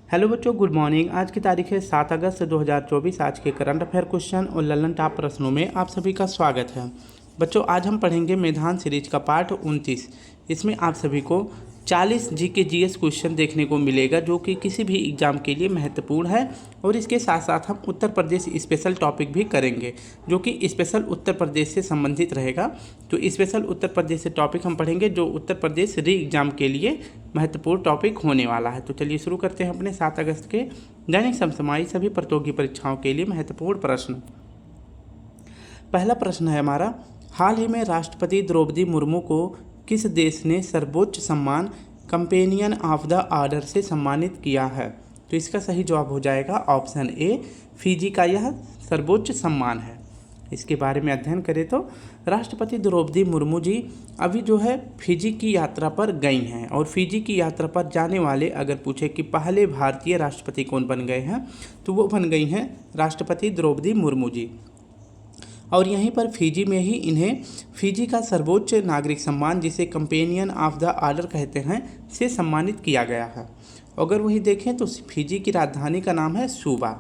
Hello बच्चों, good morning. आज की तारीख है 7 अगस्त 2024। आज के करंट अफेयर क्वेश्चन और ललन टॉप प्रश्नों में आप सभी का स्वागत है। बच्चों, आज हम पढ़ेंगे मैदान सीरीज का पार्ट 29। इसमें आप सभी को 40 जीके जीएस क्वेश्चन देखने को मिलेगा, जो कि किसी भी एग्जाम के लिए महत्वपूर्ण है। और इसके साथ साथ हम उत्तर प्रदेश स्पेशल टॉपिक भी करेंगे, जो कि स्पेशल उत्तर प्रदेश से संबंधित रहेगा। तो स्पेशल उत्तर प्रदेश से टॉपिक हम पढ़ेंगे, जो उत्तर प्रदेश री एग्जाम के लिए महत्वपूर्ण टॉपिक होने वाला है। तो चलिए शुरू करते हैं अपने 7 अगस्त के दैनिक समसामयिक सभी प्रतियोगी परीक्षाओं के लिए महत्वपूर्ण प्रश्न। पहला प्रश्न है हमारा, हाल ही में राष्ट्रपति द्रौपदी मुर्मू को किस देश ने सर्वोच्च सम्मान कंपेनियन ऑफ द ऑर्डर से सम्मानित किया है? तो इसका सही जवाब हो जाएगा ऑप्शन ए, फिजी का यह सर्वोच्च सम्मान है। इसके बारे में अध्ययन करें तो राष्ट्रपति द्रौपदी मुर्मू जी अभी जो है फिजी की यात्रा पर गई हैं। और फिजी की यात्रा पर जाने वाले अगर पूछे कि पहले भारतीय राष्ट्रपति कौन बन गए हैं, तो वो बन गई हैं राष्ट्रपति द्रौपदी मुर्मू जी। और यहीं पर फिजी में ही इन्हें फिजी का सर्वोच्च नागरिक सम्मान, जिसे कंपेनियन ऑफ द ऑर्डर कहते हैं, से सम्मानित किया गया है। अगर वही देखें तो फिजी की राजधानी का नाम है सूबा।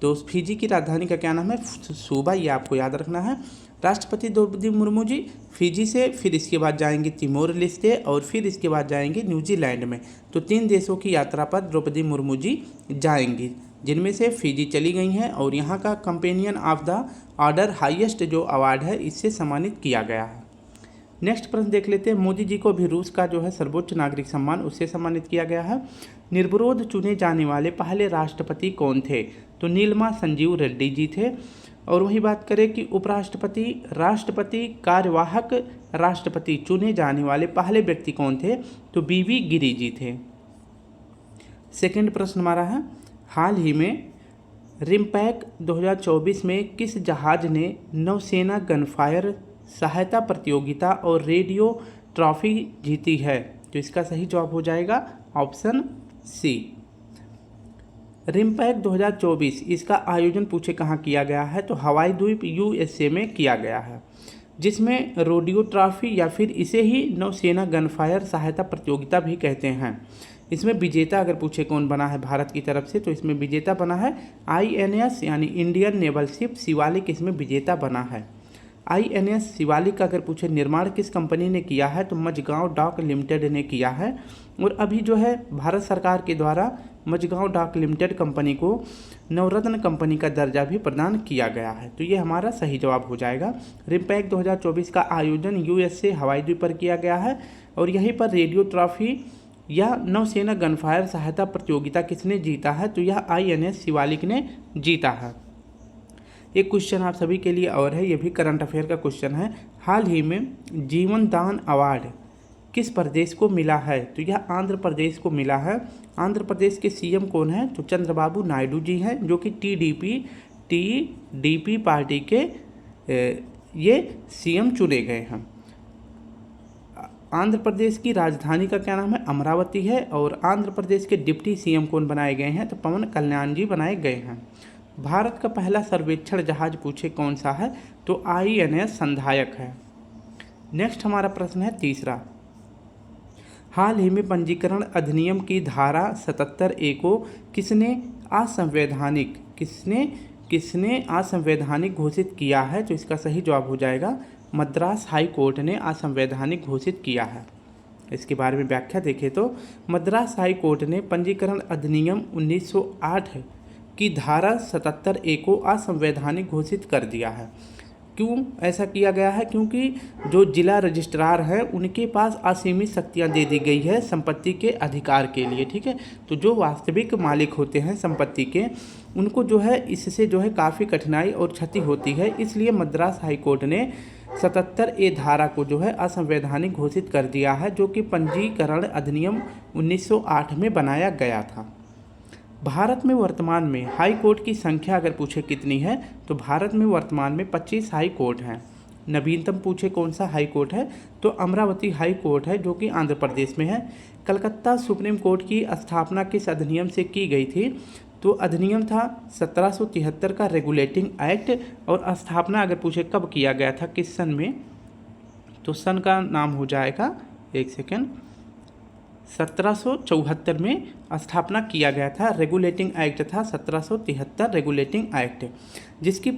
तो फिजी की राजधानी का क्या नाम है? सूबा। ये आपको याद रखना है। राष्ट्रपति द्रौपदी मुर्मू जी फिजी से फिर इसके बाद जाएंगे तिमोर लेस्टे और फिर इसके बाद जाएंगे न्यूजीलैंड में। तो 3 देशों की यात्रा पर द्रौपदी मुर्मू जी जाएंगी, जिनमें से फिजी चली गई हैं। और यहाँ का companion of the order highest जो अवार्ड है, इससे सम्मानित किया गया है। नेक्स्ट प्रश्न देख लेते हैं। मोदी जी को भी रूस का जो है सर्वोच्च नागरिक सम्मान, उससे सम्मानित किया गया है। निर्विरोध चुने जाने वाले पहले राष्ट्रपति कौन थे? तो नीलमा संजीव रेड्डी जी थे। और वही बात करें कि उपराष्ट्रपति, राष्ट्रपति, कार्यवाहक राष्ट्रपति चुने जाने वाले पहले व्यक्ति कौन थे? तो बीवी गिरी जी थे। सेकंड प्रश्न हमारा है, हाल ही में रिम्पैक 2024 में किस जहाज ने नौसेना गनफायर सहायता प्रतियोगिता और रेडियो ट्रॉफी जीती है? तो इसका सही जवाब हो जाएगा ऑप्शन सी। रिम्पैक 2024 इसका आयोजन पूछे कहाँ किया गया है? तो हवाई द्वीप यूएसए में किया गया है, जिसमें रेडियो ट्रॉफी या फिर इसे ही नौसेना गनफायर सहायता प्रतियोगिता भी कहते हैं। इसमें विजेता अगर पूछे कौन बना है भारत की तरफ से, तो इसमें विजेता बना है आईएनएस यानी इंडियन नेवल शिप शिवालिक, इसमें विजेता बना है। आईएनएस शिवालिक का अगर पूछे निर्माण किस कंपनी ने किया है, तो मझगांव डॉक लिमिटेड ने किया है। और अभी जो है भारत सरकार के द्वारा मझगांव डॉक लिमिटेड कंपनी को नवरत्न कंपनी का दर्जा भी प्रदान किया गया है। तो ये हमारा सही जवाब हो जाएगा। रिम्पैक 2024 का आयोजन यूएसए हवाई द्वीप पर किया गया है। और यहीं पर रेडियो ट्रॉफी या नौसेना गनफायर सहायता प्रतियोगिता किसने जीता है? तो यह आईएनएस शिवालिक ने जीता है। एक क्वेश्चन आप सभी के लिए और है, ये भी करंट अफेयर का क्वेश्चन है। हाल ही में जीवन दान अवार्ड किस प्रदेश को मिला है? तो यह आंध्र प्रदेश को मिला है। आंध्र प्रदेश के सीएम कौन है? तो चंद्रबाबू नायडू जी हैं, जो कि टीडीपी पार्टी के ये सीएम चुने गए हैं। आंध्र प्रदेश की राजधानी का क्या नाम है? अमरावती है। और आंध्र प्रदेश के डिप्टी सीएम कौन बनाए गए हैं? तो पवन कल्याण जी बनाए गए हैं। भारत का पहला सर्वेक्षण जहाज पूछे कौन सा है? तो आईएनएस संधायक है। नेक्स्ट हमारा प्रश्न है तीसरा, हाल ही में पंजीकरण अधिनियम की धारा 77A को किसने असंवैधानिक घोषित किया है? तो इसका सही जवाब हो जाएगा मद्रास हाई कोर्ट ने असंवैधानिक घोषित किया है। इसके बारे में व्याख्या देखें तो मद्रास हाई कोर्ट ने पंजीकरण अधिनियम 1908 की धारा 77A को असंवैधानिक घोषित कर दिया है। क्यों ऐसा किया गया है? क्योंकि जो जिला रजिस्ट्रार हैं उनके पास असीमित शक्तियां दे दी गई है संपत्ति के अधिकार के लिए, ठीक है। तो जो वास्तविक मालिक होते हैं संपत्ति के, उनको जो है इससे जो है काफ़ी कठिनाई और क्षति होती है। इसलिए मद्रास हाई कोर्ट ने 77A धारा को जो है असंवैधानिक घोषित कर दिया है, जो कि पंजीकरण अधिनियम 1908 में बनाया गया था। भारत में वर्तमान में हाई कोर्ट की संख्या अगर पूछे कितनी है, तो भारत में वर्तमान में 25 हाई कोर्ट हैं। नवीनतम पूछे कौन सा हाई कोर्ट है, तो अमरावती हाई कोर्ट है, जो कि आंध्र प्रदेश में है। कलकत्ता सुप्रीम कोर्ट की स्थापना किस अधिनियम से की गई थी? तो अधिनियम था 1773 का रेगुलेटिंग एक्ट। और स्थापना अगर पूछे कब किया गया था, किस सन में, तो सन का नाम हो जाएगा, एक सेकेंड, 1774 में स्थापना किया गया था। रेगुलेटिंग एक्ट था 1773 रेगुलेटिंग एक्ट। जिसकी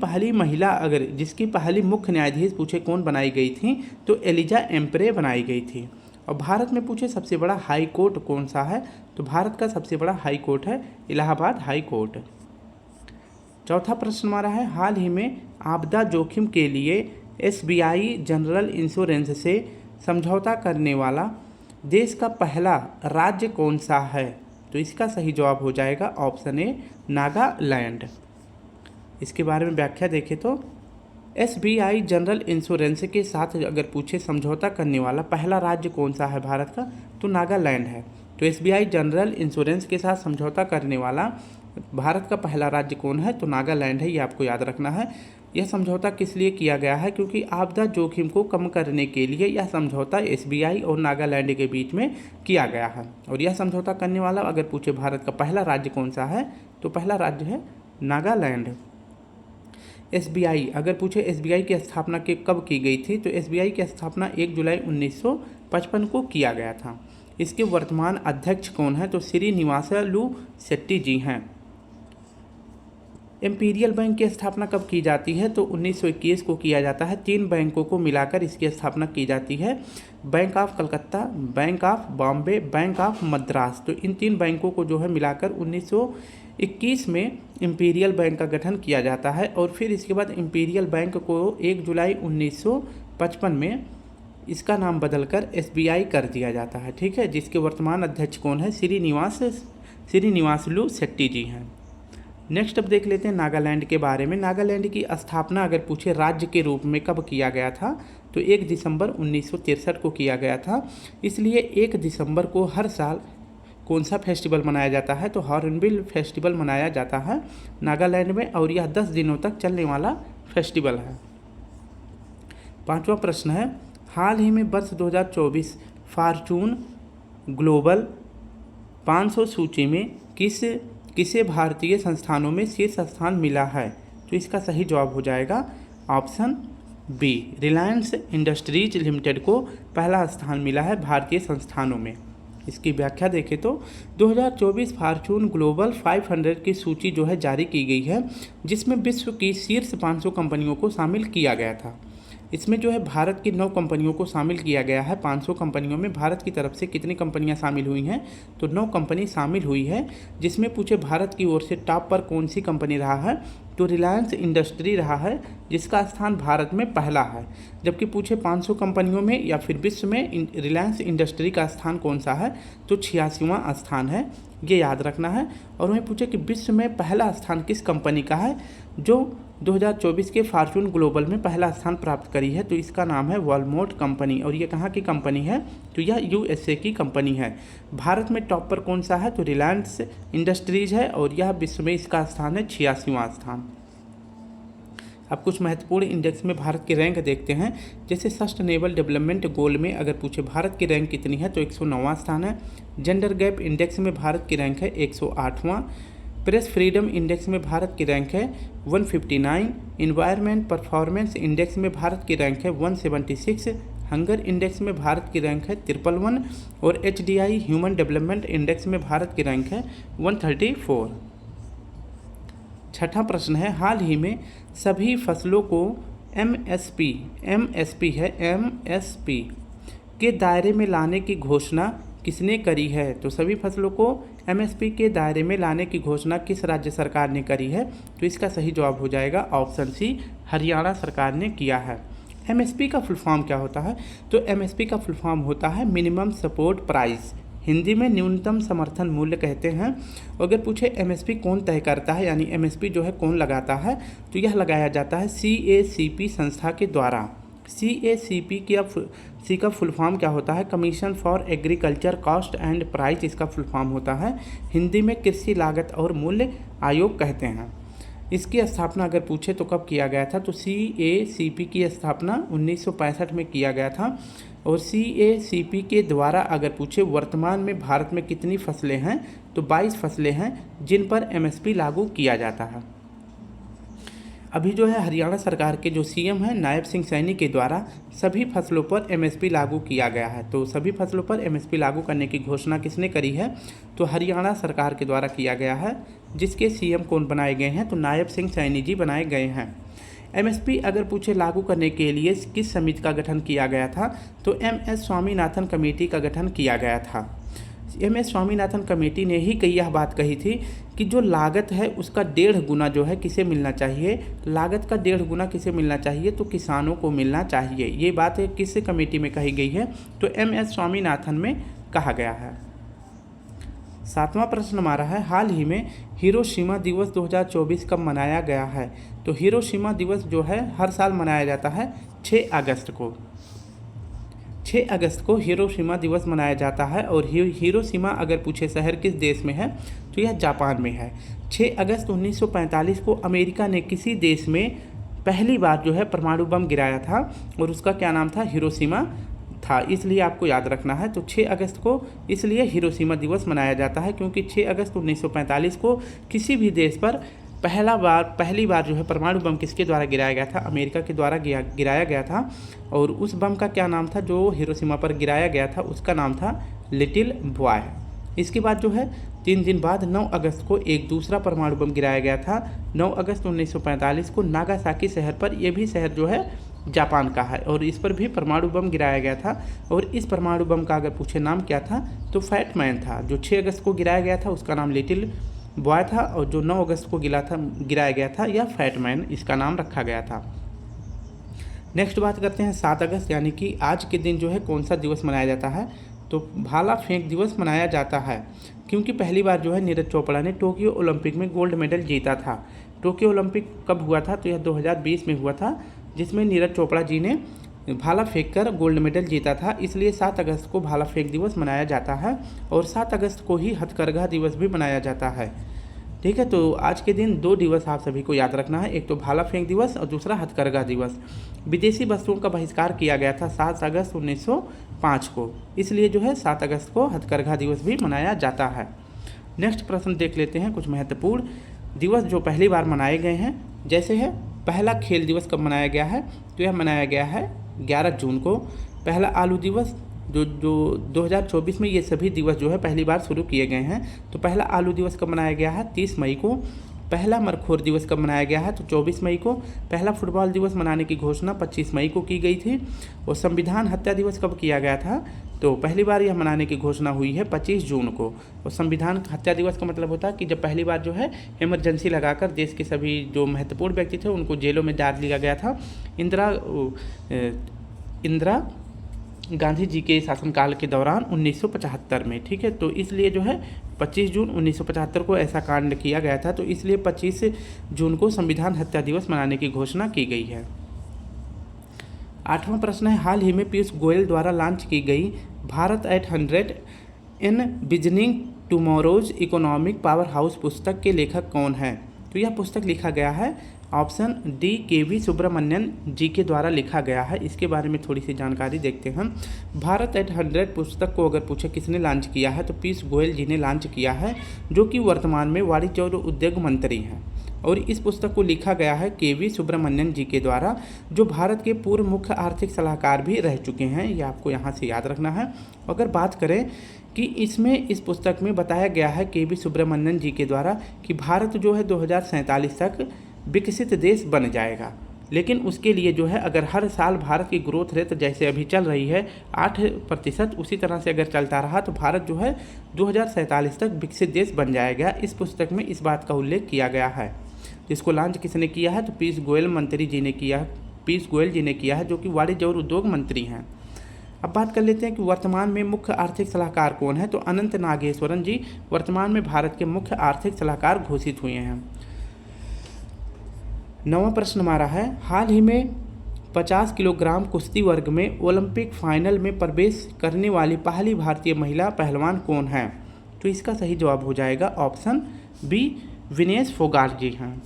पहली मुख्य न्यायाधीश पूछे कौन बनाई गई थी, तो एलिजा एम्परे बनाई गई थी। और भारत में पूछे सबसे बड़ा हाई कोर्ट कौन सा है, तो भारत का सबसे बड़ा हाई कोर्ट है इलाहाबाद हाई कोर्ट। चौथा प्रश्न हमारा है, हाल ही में आपदा जोखिम के लिए SBI जनरल इंश्योरेंस से समझौता करने वाला देश का पहला राज्य कौन सा है, तो इसका सही जवाब हो जाएगा ऑप्शन ए नागालैंड। इसके बारे में व्याख्या देखें तो SBI जनरल इंश्योरेंस के साथ अगर पूछे समझौता करने वाला पहला राज्य कौन सा है भारत का, तो नागालैंड है। तो SBI जनरल इंश्योरेंस के साथ समझौता करने वाला भारत का पहला राज्य कौन है, तो नागालैंड है। ये आपको याद रखना है। यह समझौता किस लिए किया गया है, क्योंकि आपदा जोखिम को कम करने के लिए यह समझौता SBI और नागालैंड के बीच में किया गया है। और यह समझौता करने वाला अगर पूछे भारत का पहला राज्य कौन सा है, तो पहला राज्य है नागालैंड। SBI अगर पूछे SBI की स्थापना कब की गई थी, तो SBI की स्थापना 1 जुलाई 1955 को किया गया था। इसके वर्तमान अध्यक्ष कौन है, तो श्रीनिवासलू शेट्टी जी हैं। इम्पीरियल बैंक की स्थापना कब की जाती है, तो 1921 को किया जाता है। 3 बैंकों को मिलाकर इसकी स्थापना की जाती है, bank of Calcutta, bank of Bombay, bank of Madras. तो इन 3 बैंकों को जो है मिलाकर 1921 में इम्पीरियल बैंक का गठन किया जाता है। और फिर इसके बाद इम्पीरियल बैंक को 1 जुलाई 1955 में इसका नाम बदलकर SBI कर दिया जाता है, ठीक है। जिसके वर्तमान अध्यक्ष कौन है, श्रीनिवासलू शेट्टी जी हैं। नेक्स्ट अब देख लेते हैं नागालैंड के बारे में। नागालैंड की स्थापना अगर पूछे राज्य के रूप में कब किया गया था, तो 1 दिसंबर 1963 को किया गया था। इसलिए 1 दिसंबर को हर साल कौन सा फेस्टिवल मनाया जाता है, तो हॉर्नबिल फेस्टिवल मनाया जाता है नागालैंड में, और यह 10 दिनों तक चलने वाला फेस्टिवल है। 5वां प्रश्न है, हाल ही में वर्ष 2024 फॉर्चून ग्लोबल 500 सूची में किसे भारतीय संस्थानों में शीर्ष स्थान मिला है, तो इसका सही जवाब हो जाएगा option B, Reliance Industries Limited को पहला स्थान मिला है भारतीय संस्थानों में। इसकी व्याख्या देखें तो 2024 फॉर्चून ग्लोबल 500 की सूची जो है जारी की गई है, जिसमें विश्व की शीर्ष 500 कंपनियों को शामिल किया गया था। इसमें जो है भारत की 9 कंपनियों को शामिल किया गया है। 500 कंपनियों में भारत की तरफ से कितनी कंपनियां शामिल हुई हैं, तो 9 कंपनी शामिल हुई है। जिसमें पूछे भारत की ओर से टॉप पर कौन सी कंपनी रहा है, तो रिलायंस इंडस्ट्री रहा है, जिसका स्थान भारत में पहला है। जबकि पूछे 500 कंपनियों में या फिर विश्व में रिलायंस इंडस्ट्री का स्थान कौन सा है, तो 86वां स्थान है, ये याद रखना है। और वहीं पूछे कि विश्व में पहला स्थान किस कंपनी का है, जो 2024 के फॉर्चून ग्लोबल में पहला स्थान प्राप्त करी है, तो इसका नाम है वॉलमार्ट कंपनी। और ये कहाँ की कंपनी है, तो यह USA की कंपनी है। भारत में टॉप पर कौन सा है, तो रिलायंस इंडस्ट्रीज है, और यह विश्व में इसका स्थान है 86वां स्थान। अब कुछ महत्वपूर्ण इंडेक्स में भारत की रैंक देखते हैं। जैसे सस्टेनेबल डेवलपमेंट गोल में अगर पूछे भारत की रैंक कितनी है, तो 109वां स्थान है। जेंडर गैप इंडेक्स में भारत की रैंक है 108वां। प्रेस फ्रीडम इंडेक्स में भारत की रैंक है 159। इन्वायरमेंट परफॉर्मेंस इंडेक्स में भारत की रैंक है 176। हंगर इंडेक्स में भारत की रैंक है 53। और HDI ह्यूमन डेवलपमेंट इंडेक्स में भारत की रैंक है 134। छठा प्रश्न है, हाल ही में सभी फसलों को MSP के दायरे में लाने की घोषणा किसने करी है, तो सभी फसलों को MSP के दायरे में लाने की घोषणा किस राज्य सरकार ने करी है, तो इसका सही जवाब हो जाएगा ऑप्शन सी, हरियाणा सरकार ने किया है। MSP का फुल फॉर्म क्या होता है, तो MSP का फुल फॉर्म होता है मिनिमम सपोर्ट प्राइस, हिंदी में न्यूनतम समर्थन मूल्य कहते हैं। अगर पूछे MSP कौन तय करता है, यानी MSP जो है कौन लगाता है, तो यह लगाया जाता है CACP संस्था के द्वारा। CACP का फुल फॉर्म क्या होता है, commission for agriculture cost and price इसका फुल फॉर्म होता है। हिंदी में कृषि लागत और मूल्य आयोग कहते हैं। इसकी स्थापना अगर पूछे तो कब किया गया था, तो CACP की स्थापना 1965 में किया गया था। और CACP के द्वारा अगर पूछे वर्तमान में भारत में कितनी फसलें हैं, तो 22 फसलें हैं जिन पर MSP लागू किया जाता है। अभी जो है हरियाणा सरकार के जो सीएम हैं नायब सिंह सैनी के द्वारा सभी फसलों पर एमएसपी लागू किया गया है। तो सभी फसलों पर एमएसपी लागू करने की घोषणा किसने करी है? तो हरियाणा सरकार के द्वारा किया गया है, जिसके सीएम कौन बनाए गए हैं? तो नायब सिंह सैनी जी बनाए गए हैं। एमएसपी अगर पूछे लागू करने के लिए किस समिति का गठन किया गया था? तो एमएस स्वामीनाथन कमेटी का गठन किया गया था। एमएस स्वामीनाथन कमेटी ने ही कई यह बात कही थी कि जो लागत है उसका 1.5 गुना जो है किसे मिलना चाहिए? लागत का 1.5 गुना किसे मिलना चाहिए? तो किसानों को मिलना चाहिए। ये बात किस कमेटी में कही गई है? तो एमएस स्वामीनाथन में कहा गया है। 7वां प्रश्न हमारा है, हाल ही में हिरोशिमा दिवस 2024 कब मनाया गया है? तो हिरोशिमा दिवस जो है हर साल मनाया जाता है 6 अगस्त को। 6 अगस्त को हिरोशिमा दिवस मनाया जाता है। और हिरोशिमा अगर पूछे शहर किस देश में है? तो यह जापान में है। 6 अगस्त 1945 को अमेरिका ने किसी देश में पहली बार जो है परमाणु बम गिराया था और उसका क्या नाम था? हिरोशिमा था। इसलिए आपको याद रखना है। तो 6 अगस्त को इसलिए हिरोशिमा दिवस मनाया जाता है क्योंकि 6 अगस्त 1945 को किसी भी देश पर पहली बार जो है परमाणु बम किसके द्वारा गिराया गया था? अमेरिका के द्वारा गिराया गया था। और उस बम का क्या नाम था जो हिरोशिमा पर गिराया गया था? उसका नाम था लिटिल बॉय। इसके बाद जो है 3 दिन बाद 9 अगस्त को एक दूसरा परमाणु बम गिराया गया था। 9 अगस्त 1945 को नागासाकी शहर पर, यह भी शहर जो है जापान का है, और इस पर भी परमाणु बम गिराया गया था। और इस परमाणु बम का अगर पूछे नाम क्या था? तो फैट मैन था। जो 6 अगस्त को गिराया गया था उसका नाम लिटिल बॉय था, और जो 9 अगस्त को गिराया गया था यह फैट मैन, इसका नाम रखा गया था। नेक्स्ट बात करते हैं 7 अगस्त, यानी कि आज के दिन जो है कौन सा दिवस मनाया जाता है? तो भाला फेंक दिवस मनाया जाता है क्योंकि पहली बार जो है नीरज चोपड़ा ने टोक्यो ओलंपिक में गोल्ड मेडल जीता था। टोक्यो ओलंपिक कब हुआ था? तो यह 2020 में हुआ था, जिसमें नीरज चोपड़ा जी ने भाला फेंक कर गोल्ड मेडल जीता था। इसलिए 7 अगस्त को भाला फेंक दिवस मनाया जाता है। और 7 अगस्त को ही हथकरघा दिवस भी मनाया जाता है। ठीक है, तो आज के दिन 2 दिवस आप सभी को याद रखना है, एक तो भाला फेंक दिवस और दूसरा हथकरघा दिवस। विदेशी वस्तुओं का बहिष्कार किया गया था 7 अगस्त 1905 को, इसलिए जो है 7 अगस्त को हथकरघा दिवस भी मनाया जाता है। नेक्स्ट प्रश्न देख लेते हैं, कुछ महत्वपूर्ण दिवस जो पहली बार मनाए गए हैं। जैसे है पहला खेल दिवस कब मनाया गया है? तो यह मनाया गया है 11 जून को। पहला आलू दिवस जो 2024 में ये सभी दिवस जो है पहली बार शुरू किए गए हैं। तो पहला आलू दिवस कब मनाया गया है? 30 मई को। पहला मरखोर दिवस कब मनाया गया है? तो 24 मई को। पहला फुटबॉल दिवस मनाने की घोषणा 25 मई को की गई थी। और संविधान हत्या दिवस कब किया गया था? तो पहली बार यह मनाने की घोषणा हुई है 25 जून को। और संविधान हत्या दिवस का मतलब होता है कि जब पहली बार जो है इमरजेंसी लगाकर देश के सभी जो महत्वपूर्ण व्यक्ति थे उनको जेलों में डाल दिया गया था इंदिरा गांधी जी के शासनकाल के दौरान 1975 में। ठीक है, तो इसलिए जो है 25 जून 1975 को ऐसा कांड किया गया था, तो इसलिए 25 जून को संविधान हत्या दिवस मनाने की घोषणा की गई है। 8वां प्रश्न है, हाल ही में पीयूष गोयल द्वारा लॉन्च की गई भारत एट 100 इन बिजनिंग टुमारोज इकोनॉमिक पावर हाउस पुस्तक के लेखक कौन है? तो यह पुस्तक लिखा गया है ऑप्शन डी के.वी. सुब्रमण्यन जी के द्वारा लिखा गया है। इसके बारे में थोड़ी सी जानकारी देखते हैं। भारत एट 100 पुस्तक को अगर पूछे किसने लॉन्च किया है? तो पीयूष गोयल जी ने लॉन्च किया है, जो कि वर्तमान में वाणिज्य और उद्योग मंत्री हैं। और इस पुस्तक को लिखा गया है के.वी. सुब्रमण्यन जी के द्वारा, जो भारत के पूर्व मुख्य आर्थिक सलाहकार भी रह चुके हैं। ये आपको यहाँ से याद रखना है। अगर बात करें कि इसमें इस पुस्तक में बताया गया है के.वी. सुब्रमण्यन जी के द्वारा कि भारत जो है 2047 तक विकसित देश बन जाएगा, लेकिन उसके लिए जो है अगर हर साल भारत की ग्रोथ रेट जैसे अभी चल रही है 8%, उसी तरह से अगर चलता रहा तो भारत जो है 2047 तक विकसित देश बन जाएगा। इस पुस्तक में इस बात का उल्लेख किया गया है। इसको लॉन्च किसने किया है? तो पीयूष गोयल जी ने किया है, जो कि वाणिज्य और उद्योग मंत्री हैं। अब बात कर लेते हैं कि वर्तमान में मुख्य आर्थिक सलाहकार कौन है? तो अनंत नागेश्वरन जी वर्तमान में भारत के मुख्य आर्थिक सलाहकार घोषित हुए हैं। 9वां प्रश्न हमारा है, हाल ही में 50 किलोग्राम कुश्ती वर्ग में ओलंपिक फाइनल में प्रवेश करने वाली पहली भारतीय महिला पहलवान कौन है? तो इसका सही जवाब हो जाएगा ऑप्शन बी, विनेश फोगाट जी हैं।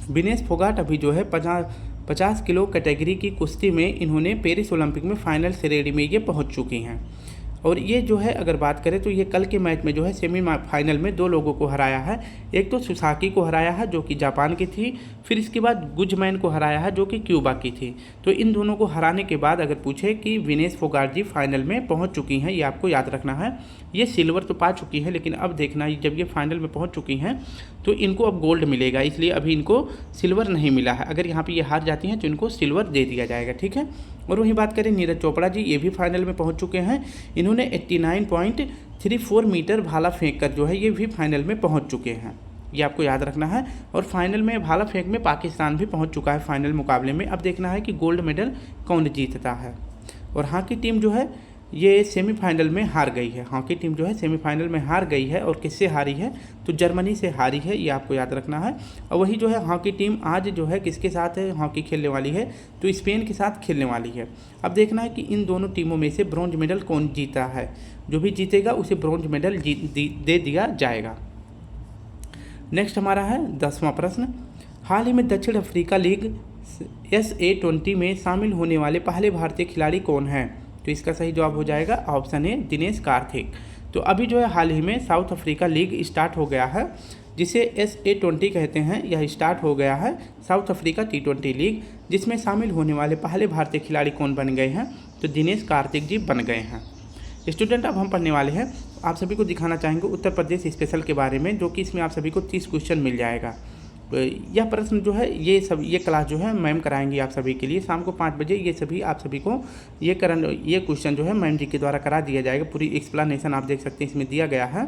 विनेश फोगाट अभी जो है 50 किलो कैटेगरी की कुश्ती में इन्होंने पेरिस ओलंपिक में फाइनल श्रेणी में ये पहुंच चुकी हैं। और ये जो है अगर बात करें तो ये कल के मैच में जो है सेमीफाइनल में 2 लोगों को हराया है। एक तो सुसाकी को हराया है जो कि जापान की थी, फिर इसके बाद गुजमैन को हराया है जो कि क्यूबा की थी। तो इन दोनों को हराने के बाद अगर पूछे कि विनेश फोगाट जी फाइनल में पहुंच चुकी हैं, ये आपको याद रखना है। ये सिल्वर तो पा चुकी हैं, लेकिन अब देखना जब ये फाइनल में पहुँच चुकी हैं तो इनको अब गोल्ड मिलेगा, इसलिए अभी इनको सिल्वर नहीं मिला है। अगर यहाँ पर ये हार जाती हैं तो इनको सिल्वर दे दिया जाएगा, ठीक है। और वहीं बात करें नीरज चोपड़ा जी, ये भी फाइनल में पहुंच चुके हैं। इन्होंने 89.34 मीटर भाला फेंक कर जो है ये भी फाइनल में पहुंच चुके हैं, ये आपको याद रखना है। और फाइनल में भाला फेंक में पाकिस्तान भी पहुंच चुका है फाइनल मुकाबले में। अब देखना है कि गोल्ड मेडल कौन जीतता है। और हॉकी टीम जो है ये सेमीफाइनल में हार गई है। हॉकी टीम जो है सेमीफाइनल में हार गई है। और किससे हारी है? तो जर्मनी से हारी है, ये आपको याद रखना है। और वही जो है हॉकी टीम आज जो है किसके साथ है हॉकी खेलने वाली है? तो स्पेन के साथ खेलने वाली है। अब देखना है कि इन दोनों टीमों में से ब्रॉन्ज मेडल कौन जीता है। जो भी जीतेगा उसे ब्रॉन्ज मेडल दे दिया जाएगा। नेक्स्ट हमारा है 10वां प्रश्न। हाल ही में दक्षिण अफ्रीका लीग SA20 में शामिल होने वाले पहले भारतीय खिलाड़ी कौन हैं? तो इसका सही जवाब हो जाएगा ऑप्शन ए दिनेश कार्तिक। तो अभी जो है हाल ही में साउथ अफ्रीका लीग स्टार्ट हो गया है, जिसे SA20 कहते हैं। यह स्टार्ट हो गया है साउथ अफ्रीका T20 लीग, जिसमें शामिल होने वाले पहले भारतीय खिलाड़ी कौन बन गए हैं? तो दिनेश कार्तिक जी बन गए हैं। स्टूडेंट, अब हम पढ़ने वाले हैं, आप सभी को दिखाना चाहेंगे उत्तर प्रदेश स्पेशल के बारे में, जो कि इसमें आप सभी को 30 क्वेश्चन मिल जाएगा। यह प्रश्न जो है ये क्लास जो है मैम कराएंगी आप सभी के लिए शाम को 5 बजे। ये सभी आप सभी को ये क्वेश्चन जो है मैम जी के द्वारा करा दिया जाएगा। पूरी एक्सप्लेनेशन आप देख सकते हैं इसमें दिया गया है।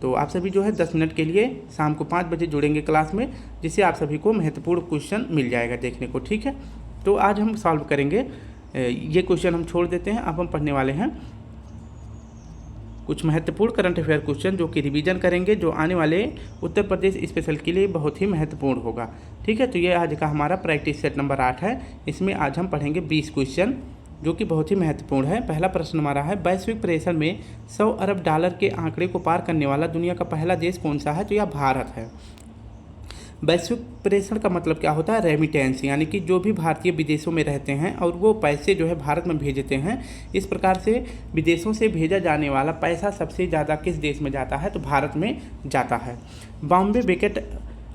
तो आप सभी जो है 10 मिनट के लिए शाम को 5 बजे जुड़ेंगे क्लास में, जिससे आप सभी को महत्वपूर्ण क्वेश्चन मिल जाएगा देखने को, ठीक है। तो आज हम सॉल्व करेंगे ये क्वेश्चन, हम छोड़ देते हैं। अब हम पढ़ने वाले हैं कुछ महत्वपूर्ण करंट अफेयर क्वेश्चन, जो कि रिवीजन करेंगे, जो आने वाले उत्तर प्रदेश स्पेशल के लिए बहुत ही महत्वपूर्ण होगा, ठीक है। तो ये आज का हमारा प्रैक्टिस सेट नंबर 8 है। इसमें आज हम पढ़ेंगे 20 क्वेश्चन, जो कि बहुत ही महत्वपूर्ण है। पहला प्रश्न हमारा है, वैश्विक प्रेषण में 100 अरब डॉलर के आंकड़े को पार करने वाला दुनिया का पहला देश कौन सा है? तो यह भारत है। वैश्विक प्रेषण का मतलब क्या होता है? रेमिटेंस, यानी कि जो भी भारतीय विदेशों में रहते हैं और वो पैसे जो है भारत में भेजते हैं। इस प्रकार से विदेशों से भेजा जाने वाला पैसा सबसे ज़्यादा किस देश में जाता है? तो भारत में जाता है। बॉम्बे बकेट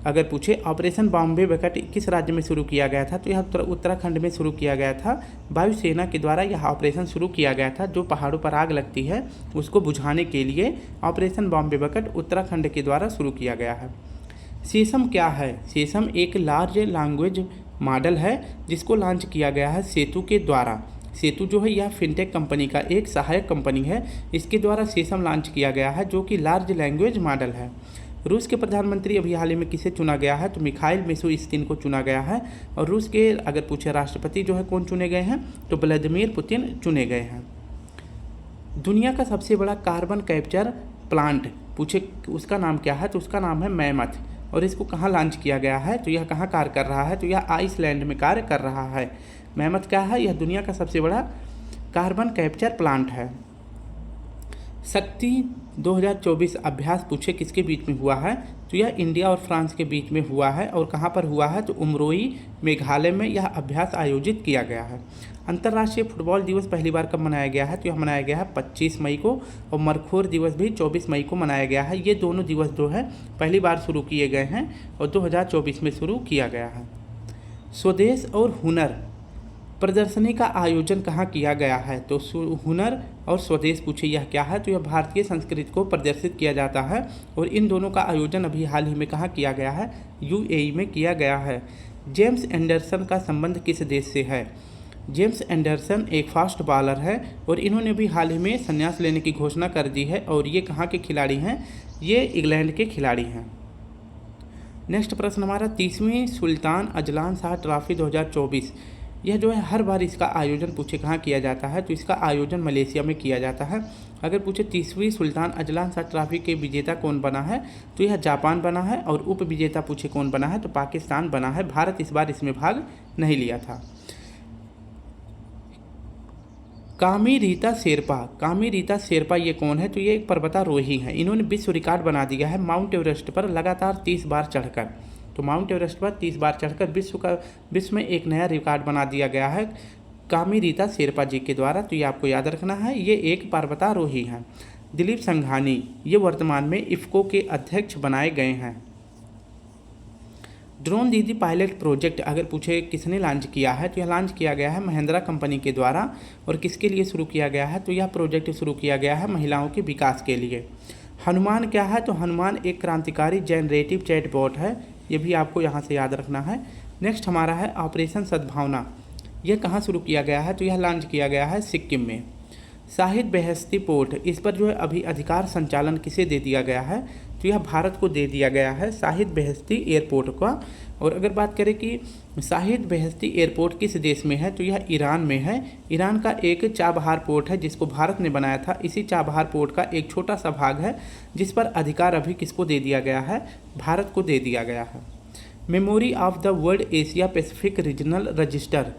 अगर पूछे, ऑपरेशन बॉम्बे बकेट किस राज्य में शुरू किया गया था? तो यह उत्तराखंड में शुरू किया गया था। वायुसेना के द्वारा यह ऑपरेशन शुरू किया गया था। जो पहाड़ों पर आग लगती है उसको बुझाने के लिए ऑपरेशन बॉम्बे बकेट उत्तराखंड के द्वारा शुरू किया गया है। सेसम क्या है? सेसम एक लार्ज लैंग्वेज मॉडल है, जिसको लॉन्च किया गया है सेतु के द्वारा। सेतु जो है यह फिनटेक कंपनी का एक सहायक कंपनी है। इसके द्वारा सेसम लॉन्च किया गया है, जो कि लार्ज लैंग्वेज मॉडल है। रूस के प्रधानमंत्री अभी हाल ही में किसे चुना गया है? तो मिखाइल मिशुस्तिन को चुना गया है। और रूस के अगर पूछे राष्ट्रपति जो है कौन चुने गए हैं? तो व्लादिमीर पुतिन चुने गए हैं। दुनिया का सबसे बड़ा कार्बन कैप्चर प्लांट पूछे उसका नाम क्या है? तो उसका नाम है मैमथ। और इसको कहाँ लॉन्च किया गया है? तो यह कहाँ कार्य कर रहा है? तो यह आइसलैंड में कार्य कर रहा है। मैमथ क्या है? यह दुनिया का सबसे बड़ा कार्बन कैप्चर प्लांट है। शक्ति 2024 अभ्यास पूछे किसके बीच में हुआ है? तो यह इंडिया और फ्रांस के बीच में हुआ है। और कहाँ पर हुआ है? तो उमरोई मेघालय में यह अभ्यास आयोजित किया गया है। अंतर्राष्ट्रीय फुटबॉल दिवस पहली बार कब मनाया गया है? तो यह मनाया गया है 25 मई को। और मरखोर दिवस भी 24 मई को मनाया गया है। ये दोनों दिवस जो है पहली बार शुरू किए गए हैं और 2024 में शुरू किया गया है। स्वदेश और हुनर प्रदर्शनी का आयोजन कहाँ किया गया है? तो हुनर और स्वदेश पूछे यह क्या है? तो यह भारतीय संस्कृति को प्रदर्शित किया जाता है। और इन दोनों का आयोजन अभी हाल ही में कहाँ किया गया है? UAE में किया गया है। जेम्स एंडरसन का संबंध किस देश से है? जेम्स एंडरसन एक फास्ट बॉलर है और इन्होंने भी हाल ही में संन्यास लेने की घोषणा कर दी है। और ये कहाँ के खिलाड़ी हैं? ये इंग्लैंड के खिलाड़ी हैं। नेक्स्ट प्रश्न हमारा 30वीं सुल्तान अजलान शाह ट्रॉफी 2024, यह जो है हर बार इसका आयोजन पूछे कहाँ किया जाता है? तो इसका आयोजन मलेशिया में किया जाता है। अगर पूछे 30वीं सुल्तान अजलान शाह ट्रॉफी के विजेता कौन बना है? तो यह जापान बना है। और उप विजेता पूछे कौन बना है? तो पाकिस्तान बना है। भारत इस बार इसमें भाग नहीं लिया था। कामी रीता शेरपा ये कौन है? तो ये एक पर्वतारोही है। इन्होंने विश्व रिकॉर्ड बना दिया है माउंट एवरेस्ट पर लगातार 30 बार चढ़कर। तो माउंट एवरेस्ट पर 30 बार चढ़कर विश्व में एक नया रिकॉर्ड बना दिया गया है। कामिरीता शेरपा जी के द्वारा, तो ये आपको याद रखना है, ये एक पर्वतारोही हैं। दिलीप संघानी ये वर्तमान में इफ़को के अध्यक्ष बनाए गए हैं। ड्रोन दीदी पायलट प्रोजेक्ट अगर पूछे किसने लॉन्च किया है, तो यह लॉन्च किया गया है महिंद्रा कंपनी के द्वारा। और किसके लिए शुरू किया गया है, तो यह प्रोजेक्ट शुरू किया गया है महिलाओं के विकास के लिए। हनुमान क्या है, तो हनुमान एक क्रांतिकारी जनरेटिव चैटबॉट है, ये भी आपको यहाँ से याद रखना है। नेक्स्ट हमारा है ऑपरेशन सद्भावना, यह कहाँ शुरू किया गया है, तो यह लॉन्च किया गया है सिक्किम में। शाहिद बेहेश्ती पोर्ट, इस पर जो है अभी अधिकार संचालन किसे दे दिया गया है, तो यह भारत को दे दिया गया है शाहिद बेहेश्ती एयरपोर्ट का। और अगर बात करें कि शाहिद बेहेश्ती एयरपोर्ट किस देश में है, तो यह ईरान में है। ईरान का एक चाबहार पोर्ट है जिसको भारत ने बनाया था। इसी चाबहार पोर्ट का एक छोटा सा भाग है जिस पर अधिकार अभी किसको दे दिया गया है, भारत को दे दिया गया है। Memory of the world Asia Pacific regional register,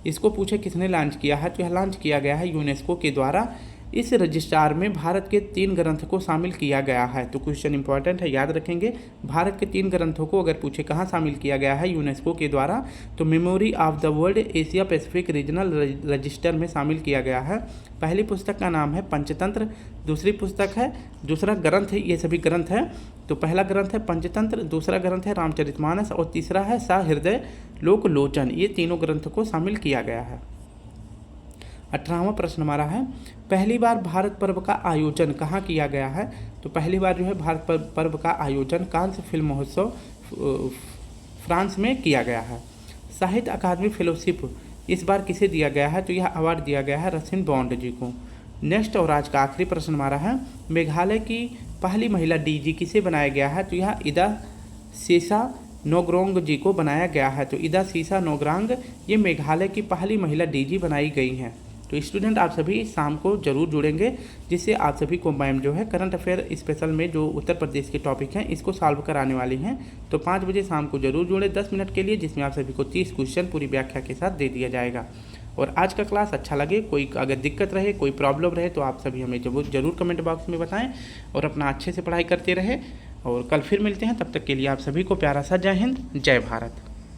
इसको पूछे किसने लॉन्च किया है, तो यह लॉन्च किया गया है यूनेस्को के द्वारा। इस रजिस्ट्रार में भारत के 3 ग्रंथ को शामिल किया गया है। तो क्वेश्चन इंपॉर्टेंट है, याद रखेंगे। भारत के 3 ग्रंथों को अगर पूछे कहाँ शामिल किया गया है यूनेस्को के द्वारा, तो memory of the world Asia Pacific regional register में शामिल किया गया है। पहली पुस्तक का नाम है पंचतंत्र, दूसरी पुस्तक है, दूसरा ग्रंथ है, ये सभी ग्रंथ हैं। तो पहला ग्रंथ है पंचतंत्र, दूसरा ग्रंथ है रामचरितमानस और तीसरा है सहृदय लोकलोचन। ये तीनों ग्रंथ को शामिल किया गया है। 18वां प्रश्न हमारा है, पहली बार भारत पर्व का आयोजन कहाँ किया गया है, तो पहली बार जो है भारत पर्व का आयोजन कांस फिल्म महोत्सव फ्रांस में किया गया है। साहित्य अकादमी फेलोशिप इस बार किसे दिया गया है, तो यह अवार्ड दिया गया है रसिन बॉन्ड जी को। नेक्स्ट और आज का आखिरी प्रश्न हमारा है, मेघालय की पहली महिला डीजी किसे बनाया गया है, तो यह इदा सेसा नोग्रोंग जी को बनाया गया है। तो इदा सीसा नोग्रांग ये मेघालय की पहली महिला डीजी बनाई गई हैं। तो स्टूडेंट आप सभी शाम को जरूर जुड़ेंगे, जिससे आप सभी को मैम जो है करंट अफेयर स्पेशल में जो उत्तर प्रदेश के टॉपिक हैं इसको सॉल्व कराने वाली हैं। तो 5 बजे शाम को जरूर जुड़े 10 मिनट के लिए, जिसमें आप सभी को 30 क्वेश्चन पूरी व्याख्या के साथ दे दिया जाएगा। और आज का क्लास अच्छा लगे, कोई अगर दिक्कत रहे, कोई प्रॉब्लम रहे, तो आप सभी हमें जरूर कमेंट बॉक्स में बताएं। और अपना अच्छे से पढ़ाई करते रहे, और कल फिर मिलते हैं। तब तक के लिए आप सभी को प्यारा सा जय हिंद, जय भारत।